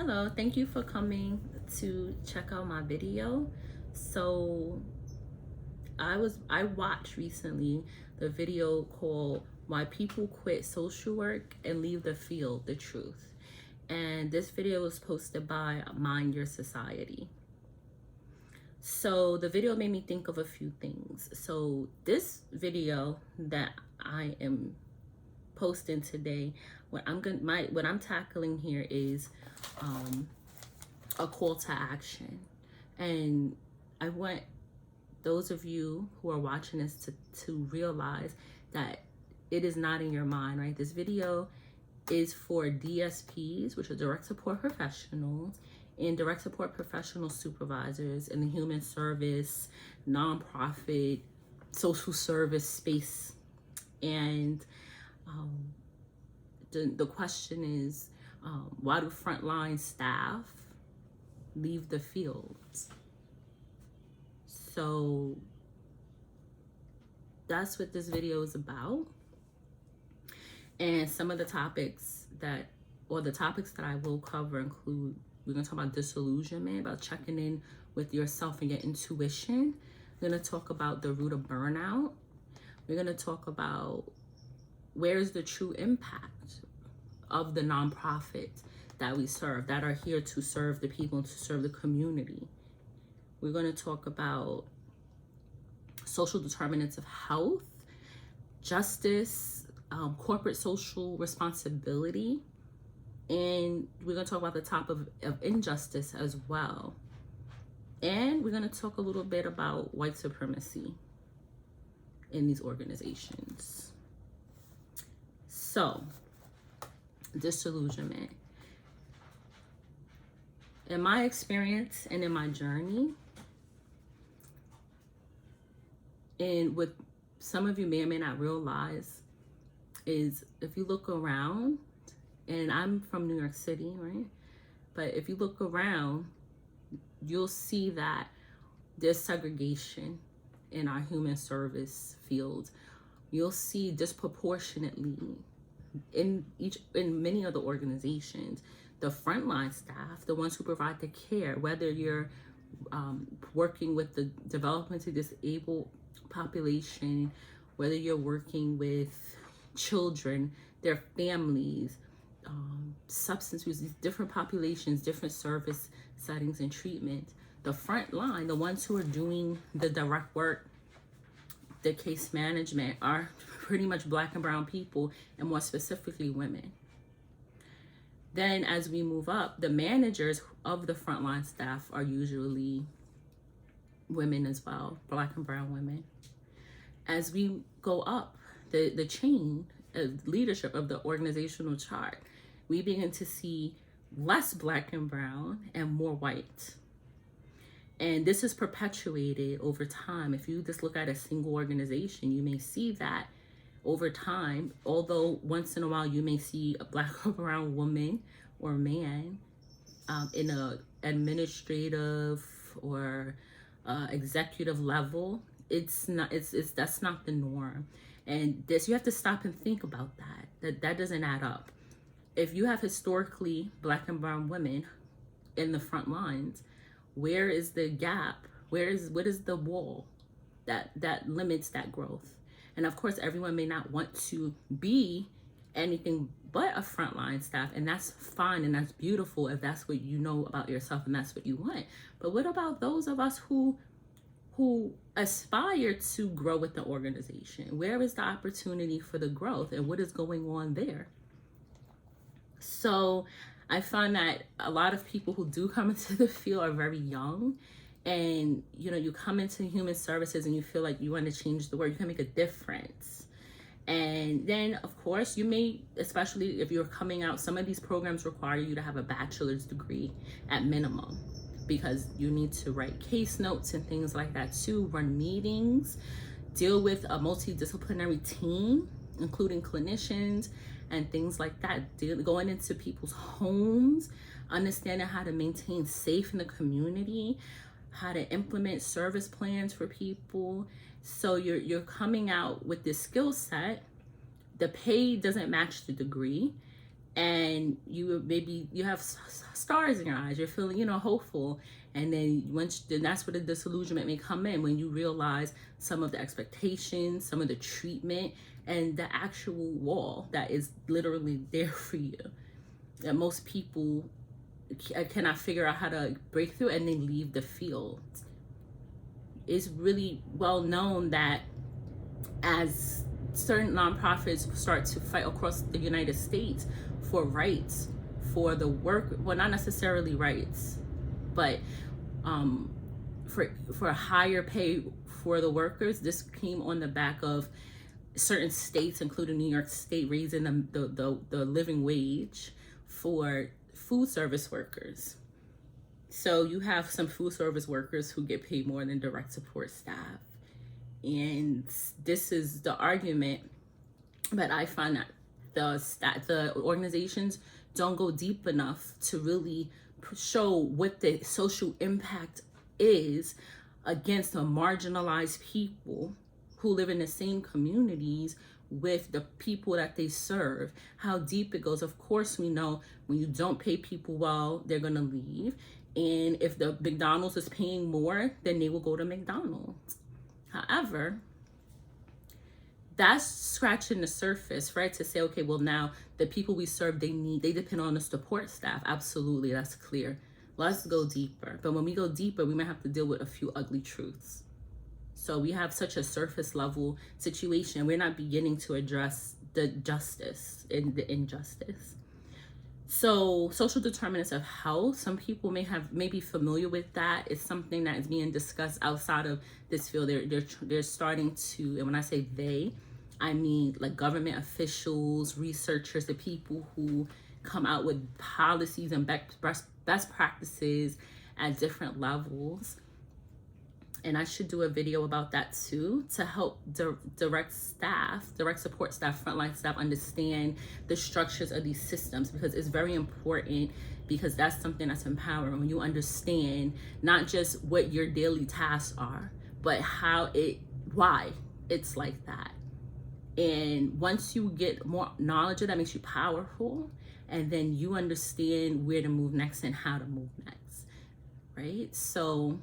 Hello, thank you for coming to check out my video. So I watched recently the video called Why People Quit Social Work and Leave the Field, the Truth. And this video was posted by Mind Your Society. So the video made me think of a few things. So this video that I am posting today, what I'm tackling here is a call to action. And I want those of you who are watching this to realize that it is not in your mind, right? This video is for DSPs, which are direct support professionals, and direct support professional supervisors in the human service, nonprofit, social service space. And the question is, why do frontline staff leave the fields? So that's what this video is about. And some of the topics that I will cover include, we're gonna talk about disillusionment, about checking in with yourself and your intuition. We're gonna talk about the root of burnout. We're gonna talk about where's the true impact of the nonprofits that we serve, that are here to serve the people and to serve the community. We're going to talk about social determinants of health, justice, corporate social responsibility, and we're going to talk about the topic of injustice as well. And we're going to talk a little bit about white supremacy in these organizations. So, disillusionment. In my experience and in my journey, and what some of you may or may not realize, is if you look around, and I'm from New York City, right? But if you look around, you'll see that there's segregation in our human service field. You'll see disproportionately in many of the organizations, the frontline staff, the ones who provide the care, whether you're working with the developmentally disabled population, whether you're working with children, their families, substance use, these different populations, different service settings and treatment. The front line, the ones who are doing the direct work, the case management, are pretty much Black and brown people, and more specifically women. Then as we move up, the managers of the frontline staff are usually women as well, Black and brown women. As we go up the chain of leadership of the organizational chart, we begin to see less Black and brown and more white. And this is perpetuated over time. If you just look at a single organization, you may see that over time, although once in a while you may see a Black or brown woman or man in a administrative or executive level, that's not the norm. And this, you have to stop and think about that doesn't add up. If you have historically Black and brown women in the front lines, where is the gap? What is the wall that limits that growth? And of course, everyone may not want to be anything but a frontline staff, and that's fine and that's beautiful if that's what you know about yourself and that's what you want. But what about those of us who aspire to grow with the organization? Where is the opportunity for the growth, and what is going on there? So I find that a lot of people who do come into the field are very young, and you come into human services and you feel like you want to change the world, you can make a difference. And then of course you may, especially if you're coming out, some of these programs require you to have a bachelor's degree at minimum, because you need to write case notes and things like that too, run meetings, deal with a multidisciplinary team, including clinicians and things like that, going into people's homes, understanding how to maintain safe in the community, how to implement service plans for people. So you're coming out with this skill set. The pay doesn't match the degree. and you have stars in your eyes, you're feeling, you know, hopeful, and then then that's where the disillusionment may come in, when you realize some of the expectations, some of the treatment, and the actual wall that is literally there for you, that most people cannot figure out how to break through, and they leave the field. It's really well known that as certain nonprofits start to fight across the United States for rights for the work, well, not necessarily rights, but for higher pay for the workers. This came on the back of certain states, including New York State, raising the living wage for food service workers. So you have some food service workers who get paid more than direct support staff. And this is the argument, but I find that the organizations don't go deep enough to really show what the social impact is against the marginalized people who live in the same communities with the people that they serve, how deep it goes. Of course, we know when you don't pay people well, they're gonna leave. And if the McDonald's is paying more, then they will go to McDonald's. However, that's scratching the surface, right? To say, okay, well, now the people we serve, they depend on the support staff. Absolutely, that's clear. Let's go deeper. But when we go deeper, we might have to deal with a few ugly truths. So we have such a surface level situation. We're not beginning to address the justice and the injustice. So social determinants of health, some people may be familiar with that. It's something that is being discussed outside of this field. They're starting to, and when I say they, I mean like government officials, researchers, the people who come out with policies and best practices at different levels. And I should do a video about that too, to help direct support staff, frontline staff understand the structures of these systems, because it's very important, because that's something that's empowering when you understand not just what your daily tasks are, but why it's like that. And once you get more knowledge of that, makes you powerful, and then you understand where to move next and how to move next, right? So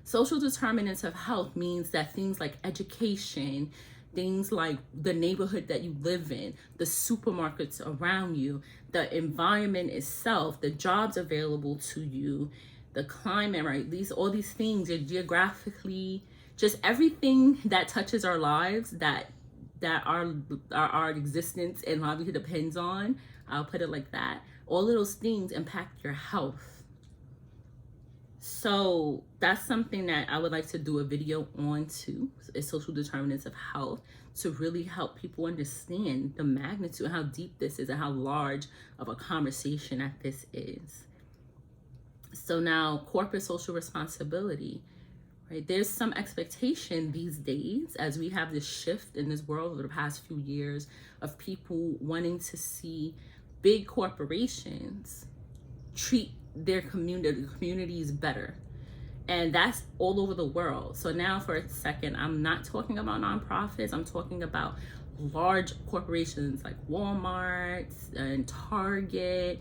social determinants of health means that things like education, things like the neighborhood that you live in, the supermarkets around you, the environment itself, the jobs available to you, the climate, right? All these things are geographically, just everything that touches our lives, that our existence and livelihood depends on. I'll put it like that. All of those things impact your health. So that's something that I would like to do a video on too, is social determinants of health, to really help people understand the magnitude, how deep this is, and how large of a conversation that this is. So now, corporate social responsibility, right? There's some expectation these days, as we have this shift in this world over the past few years, of people wanting to see big corporations treat their communities better. And that's all over the world. So now for a second, I'm not talking about nonprofits. I'm talking about large corporations like Walmart and Target,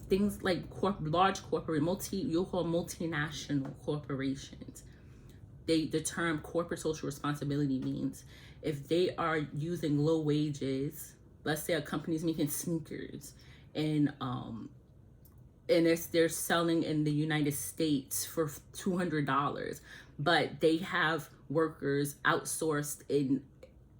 things like large corporate, you'll call multinational corporations. The term corporate social responsibility means if they are using low wages, let's say a company's making sneakers, and they're selling in the United States for $200, but they have workers outsourced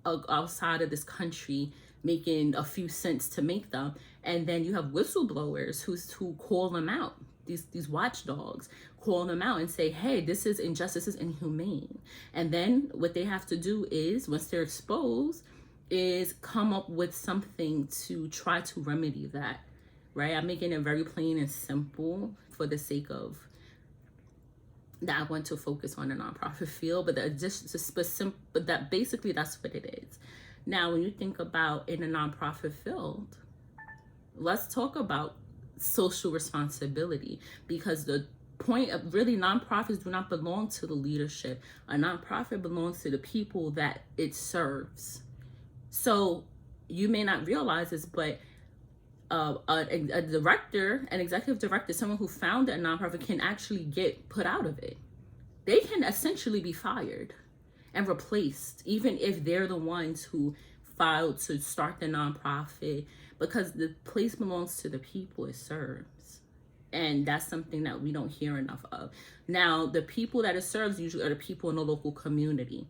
outside of this country making a few cents to make them, and then you have whistleblowers who call them out. These watchdogs call them out and say, hey, this is injustice, this is inhumane. And then what they have to do is, once they're exposed, is come up with something to try to remedy that. Right? I'm making it very plain and simple for the sake of that I want to focus on the nonprofit field, but that basically that's what it is. Now, when you think about in the nonprofit field, let's talk about social responsibility, because the point of really nonprofits do not belong to the leadership. A nonprofit belongs to the people that it serves. So you may not realize this, but a director, an executive director, someone who founded a nonprofit can actually get put out of it. They can essentially be fired and replaced, even if they're the ones who filed to start the nonprofit, because the place belongs to the people it serves. And that's something that we don't hear enough of. Now, the people that it serves usually are the people in the local community.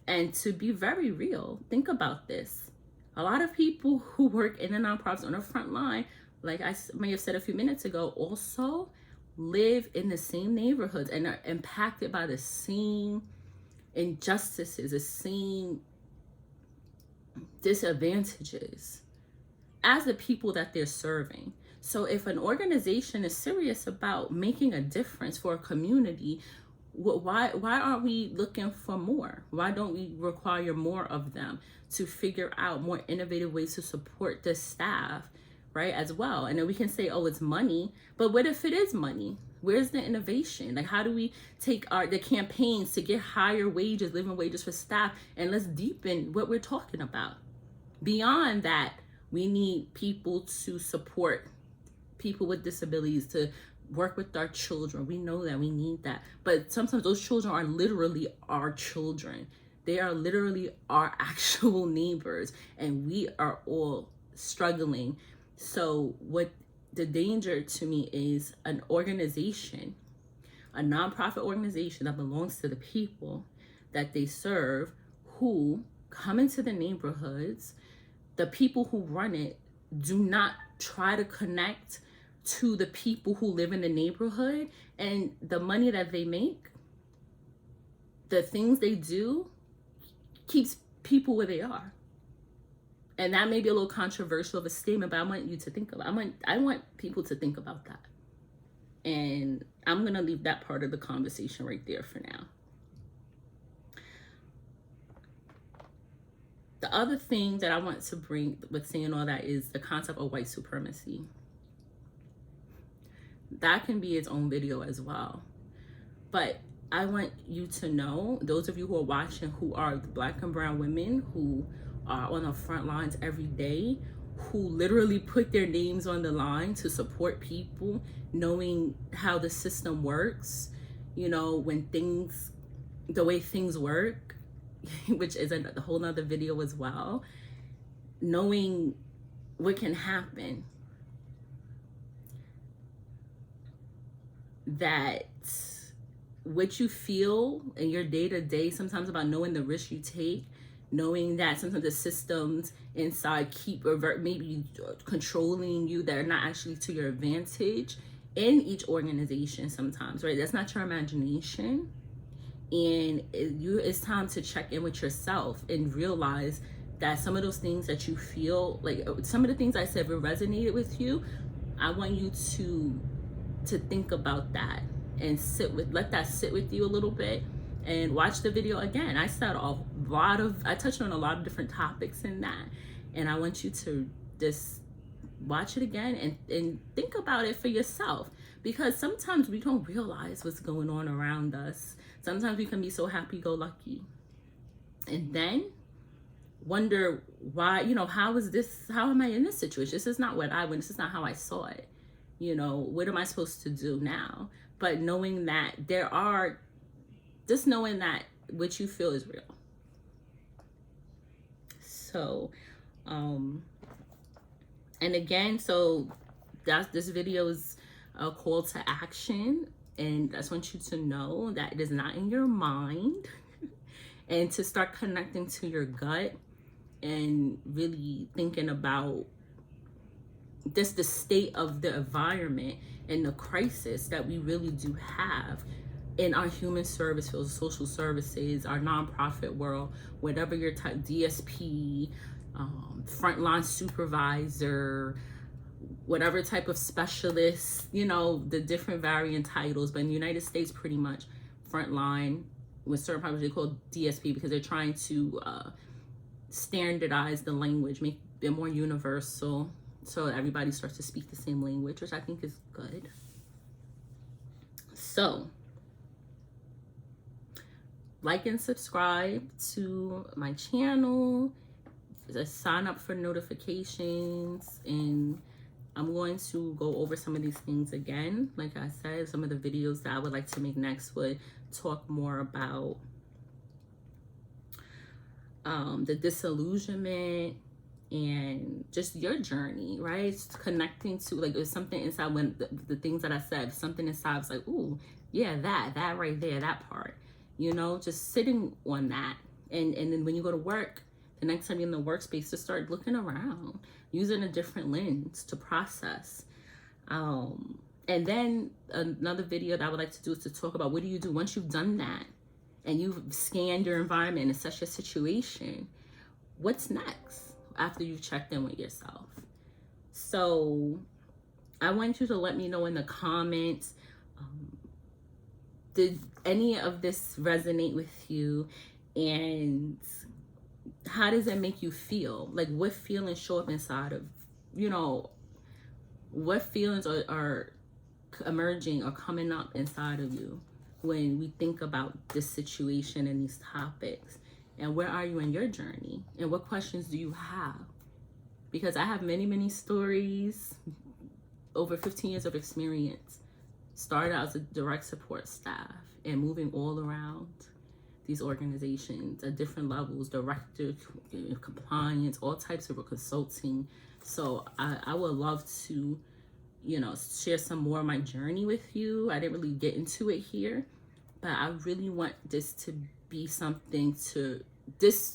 And to be very real, think about this. A lot of people who work in the nonprofits on the front line, like I may have said a few minutes ago, also live in the same neighborhoods and are impacted by the same injustices, the same disadvantages as the people that they're serving. So if an organization is serious about making a difference for a community, why aren't we looking for more? Why don't we require more of them to figure out more innovative ways to support the staff, right, as well? And then we can say, oh, it's money, but what if it is money? Where's the innovation? Like, how do we take the campaigns to get higher wages, living wages for staff, and let's deepen what we're talking about? Beyond that, we need people to support people with disabilities, to work with our children. We know that we need that. But sometimes those children are literally our children. They are literally our actual neighbors, and we are all struggling. So what the danger to me is an organization, a nonprofit organization that belongs to the people that they serve, who come into the neighborhoods. The people who run it do not try to connect to the people who live in the neighborhood, and the money that they make, the things they do, keeps people where they are. And that may be a little controversial of a statement, but I want you to think about it. I want people to think about that. And I'm going to leave that part of the conversation right there for now. The other thing that I want to bring with saying all that is the concept of white supremacy. That can be its own video as well. But I want you to know, those of you who are watching, who are the Black and brown women who are on the front lines every day, who literally put their names on the line to support people, knowing how the system works, you know, when things, the way things work, which is a whole nother video as well, knowing what can happen, that what you feel in your day-to-day, sometimes about knowing the risk you take, knowing that sometimes the systems inside keep maybe controlling you that are not actually to your advantage in each organization sometimes, right? That's not your imagination. And it's time to check in with yourself and realize that some of those things that you feel, like some of the things I said resonated with you. I want you to think about that and let that sit with you a little bit, and watch the video again. I touched on a lot of different topics in that, and I want you to just watch it again and think about it for yourself, because sometimes we don't realize what's going on around us. Sometimes we can be so happy-go-lucky and then wonder why, how am I in this situation? This is not what I went, this is not how I saw it. What am I supposed to do now? But knowing that knowing that what you feel is real. So, and again, so this video is a call to action, and I just want you to know that it is not in your mind, and to start connecting to your gut and really thinking about the state of the environment and the crisis that we really do have in our human service fields, social services, our nonprofit world, whatever your type, DSP, frontline supervisor, whatever type of specialist, the different varying titles. But in the United States, pretty much frontline, with certain populations, they call DSP, because they're trying to standardize the language, make it more universal, so everybody starts to speak the same language, which I think is good. So, like and subscribe to my channel. sign up for notifications, and I'm going to go over some of these things again. Like I said, some of the videos that I would like to make next would talk more about the disillusionment and just your journey, right? It's connecting to, like, there's something inside, when the things that I said, something inside was like, ooh, yeah, that right there, that part, you know, just sitting on that. And then when you go to work, the next time you're in the workspace, to start looking around, using a different lens to process. And then another video that I would like to do is to talk about, what do you do once you've done that and you've scanned your environment and such a situation? What's next after you've checked in with yourself? So I want you to let me know in the comments, did any of this resonate with you? And how does it make you feel? Like, what feelings show up inside of, you know, what feelings are emerging or coming up inside of you when we think about this situation and these topics? And where are you in your journey? And what questions do you have? Because I have many, many stories, over 15 years of experience. Started out as a direct support staff and moving all around these organizations at different levels, director, compliance, all types of consulting. So I would love to, you know, share some more of my journey with you. I didn't really get into it here, but I really want this to be something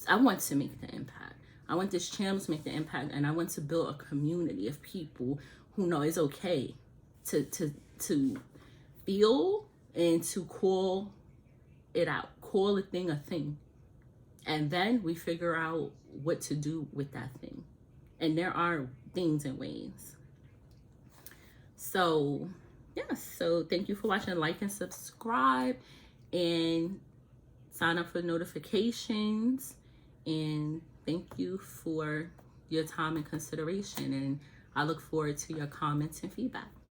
I want to make the impact. I want this channel to make the impact, and I want to build a community of people who know it's okay to feel and to call it out, call a thing. And then we figure out what to do with that thing. And there are things and ways. So, yeah, so thank you for watching. Like and subscribe, and sign up for notifications. And thank you for your time and consideration. And I look forward to your comments and feedback.